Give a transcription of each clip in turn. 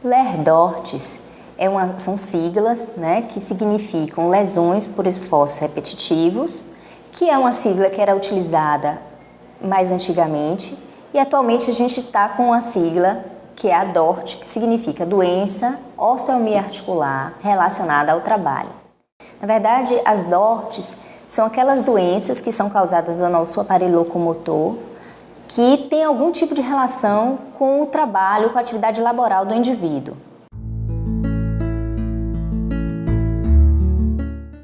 LER-DORTS são siglas, né, que significam lesões por esforços repetitivos, que é uma sigla que era utilizada mais antigamente, e atualmente a gente está com uma sigla que é a DORT, que significa doença osteomiarticular relacionada ao trabalho. Na verdade, as DORTs são aquelas doenças que são causadas no nosso aparelho locomotor, que tem algum tipo de relação com o trabalho, com a atividade laboral do indivíduo.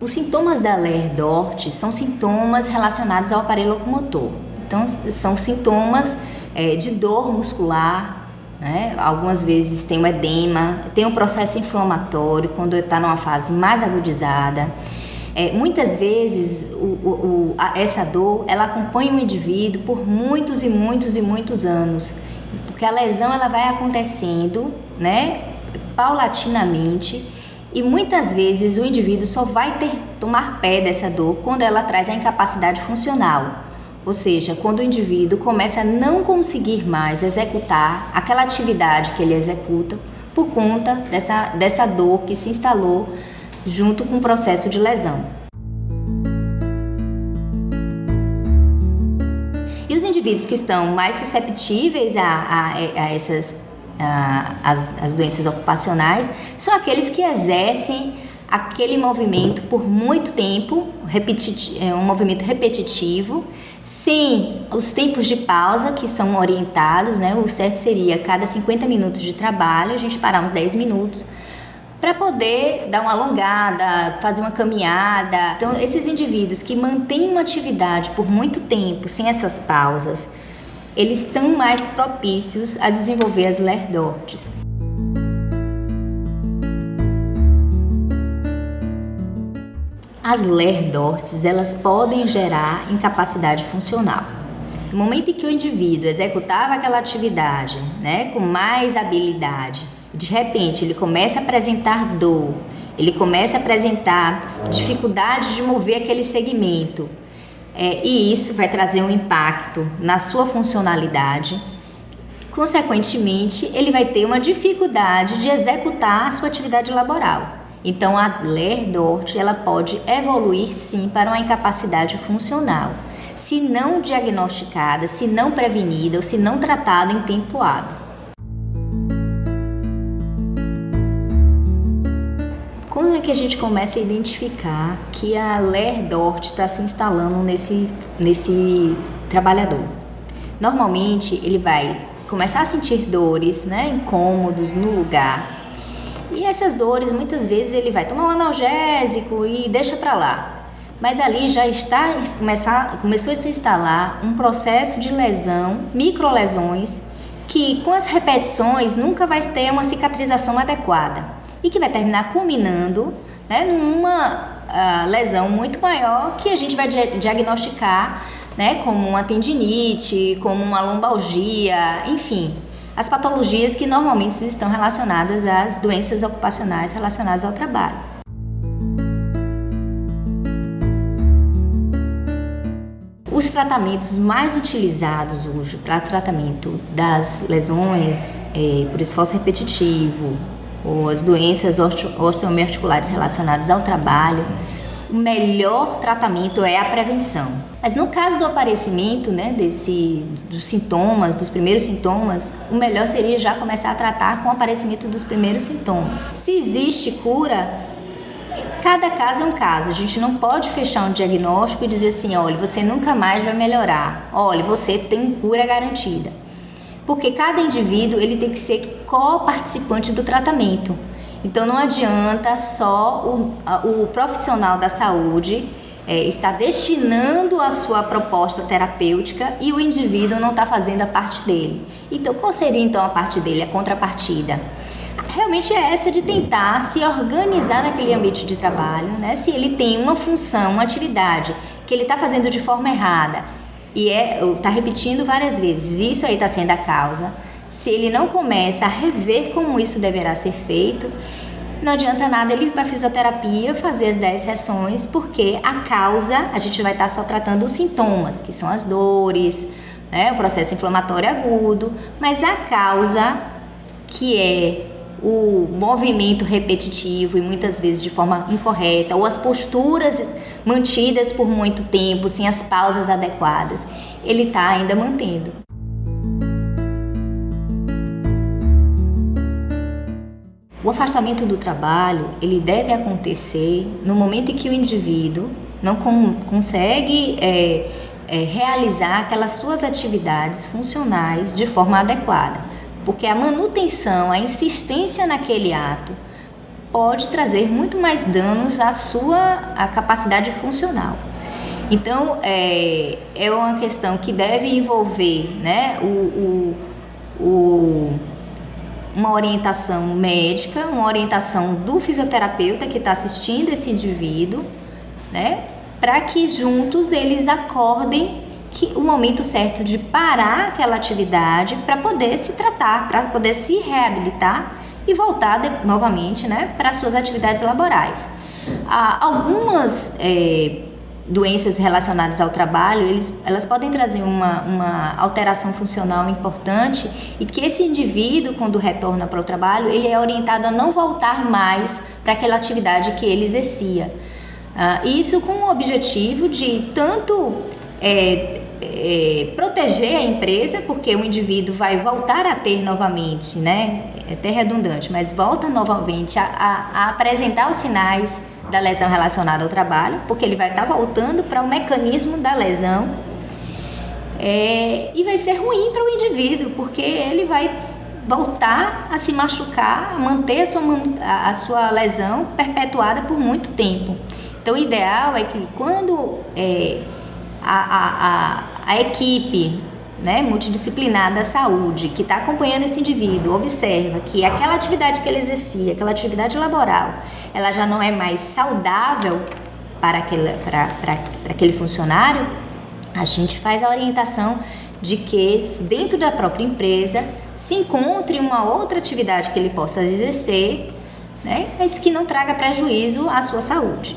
Os sintomas da LER-DORT são sintomas relacionados ao aparelho locomotor. Então, são sintomas de dor muscular, né? Algumas vezes tem o edema, tem o processo inflamatório quando está numa fase mais agudizada. Muitas vezes essa dor ela acompanha o indivíduo por muitos anos, porque a lesão ela vai acontecendo, né, paulatinamente, e muitas vezes o indivíduo só vai tomar pé dessa dor quando ela traz a incapacidade funcional, ou seja, quando o indivíduo começa a não conseguir mais executar aquela atividade que ele executa por conta dessa dor que se instalou junto com o processo de lesão. E os indivíduos que estão mais susceptíveis a essas as doenças ocupacionais são aqueles que exercem aquele movimento por muito tempo, um movimento repetitivo, sem os tempos de pausa que são orientados, né? O certo seria cada 50 minutos de trabalho, a gente parar uns 10 minutos para poder dar uma alongada, fazer uma caminhada. Então, esses indivíduos que mantêm uma atividade por muito tempo, sem essas pausas, eles estão mais propícios a desenvolver as LER-DORTs. As LER-DORTs, elas podem gerar incapacidade funcional. No momento em que o indivíduo executava aquela atividade, né, com mais habilidade, de repente ele começa a apresentar dor, ele começa a apresentar dificuldade de mover aquele segmento, e isso vai trazer um impacto na sua funcionalidade. Consequentemente, ele vai ter uma dificuldade de executar a sua atividade laboral. Então, a LER-DORT ela pode evoluir sim para uma incapacidade funcional, se não diagnosticada, se não prevenida ou se não tratada em tempo hábil. Como é que a gente começa a identificar que a LER-DORT está se instalando nesse trabalhador? Normalmente, ele vai começar a sentir dores, né, incômodos no lugar. E essas dores, muitas vezes, ele vai tomar um analgésico e deixa para lá. Mas ali já começou a se instalar um processo de lesão, microlesões, que com as repetições nunca vai ter uma cicatrização adequada. E que vai terminar culminando, né, numa lesão muito maior que a gente vai diagnosticar, né, como uma tendinite, como uma lombalgia, enfim, as patologias que normalmente estão relacionadas às doenças ocupacionais relacionadas ao trabalho. Os tratamentos mais utilizados hoje para tratamento das lesões por esforço repetitivo, ou as doenças osteomiarticulares relacionadas ao trabalho, o melhor tratamento é a prevenção. Mas no caso do aparecimento, né, dos sintomas, dos primeiros sintomas, o melhor seria já começar a tratar com o aparecimento dos primeiros sintomas. Se existe cura, cada caso é um caso. A gente não pode fechar um diagnóstico e dizer assim, olha, você nunca mais vai melhorar. Olha, você tem cura garantida. Porque cada indivíduo ele tem que ser co-participante do tratamento. Então não adianta só o profissional da saúde estar destinando a sua proposta terapêutica e o indivíduo não está fazendo a parte dele. Então qual seria então a parte dele, a contrapartida? Realmente é essa de tentar se organizar naquele ambiente de trabalho, né? Se ele tem uma função, uma atividade que ele está fazendo de forma errada, e está repetindo várias vezes, isso aí está sendo a causa. Se ele não começa a rever como isso deverá ser feito, não adianta nada ele ir para a fisioterapia fazer as 10 sessões, porque a causa, a gente vai estar só tratando os sintomas, que são as dores, né, o processo inflamatório agudo, mas a causa, que é o movimento repetitivo e muitas vezes de forma incorreta, ou as posturas mantidas por muito tempo, sem as pausas adequadas, ele está ainda mantendo. O afastamento do trabalho, ele deve acontecer no momento em que o indivíduo não consegue realizar aquelas suas atividades funcionais de forma adequada, porque a manutenção, a insistência naquele ato pode trazer muito mais danos à capacidade funcional. Então, é uma questão que deve envolver, né, uma orientação médica, uma orientação do fisioterapeuta que está assistindo esse indivíduo, né, para que juntos eles acordem que o momento certo de parar aquela atividade para poder se tratar, para poder se reabilitar e voltar novamente, né, para as suas atividades laborais. Algumas doenças relacionadas ao trabalho, elas podem trazer uma alteração funcional importante e que esse indivíduo, quando retorna para o trabalho, ele é orientado a não voltar mais para aquela atividade que ele exercia. Isso com o objetivo de tanto proteger a empresa, porque o indivíduo vai voltar a ter novamente, né, é até redundante, mas volta novamente a apresentar os sinais da lesão relacionada ao trabalho, porque ele vai estar voltando para o mecanismo da lesão, e vai ser ruim para o indivíduo, porque ele vai voltar a se machucar, a manter a sua lesão perpetuada por muito tempo. Então, o ideal é que quando a equipe, né, multidisciplinar da saúde que está acompanhando esse indivíduo observa que aquela atividade que ele exercia, aquela atividade laboral, ela já não é mais saudável para aquele funcionário, a gente faz a orientação de que dentro da própria empresa se encontre uma outra atividade que ele possa exercer, né, mas que não traga prejuízo à sua saúde.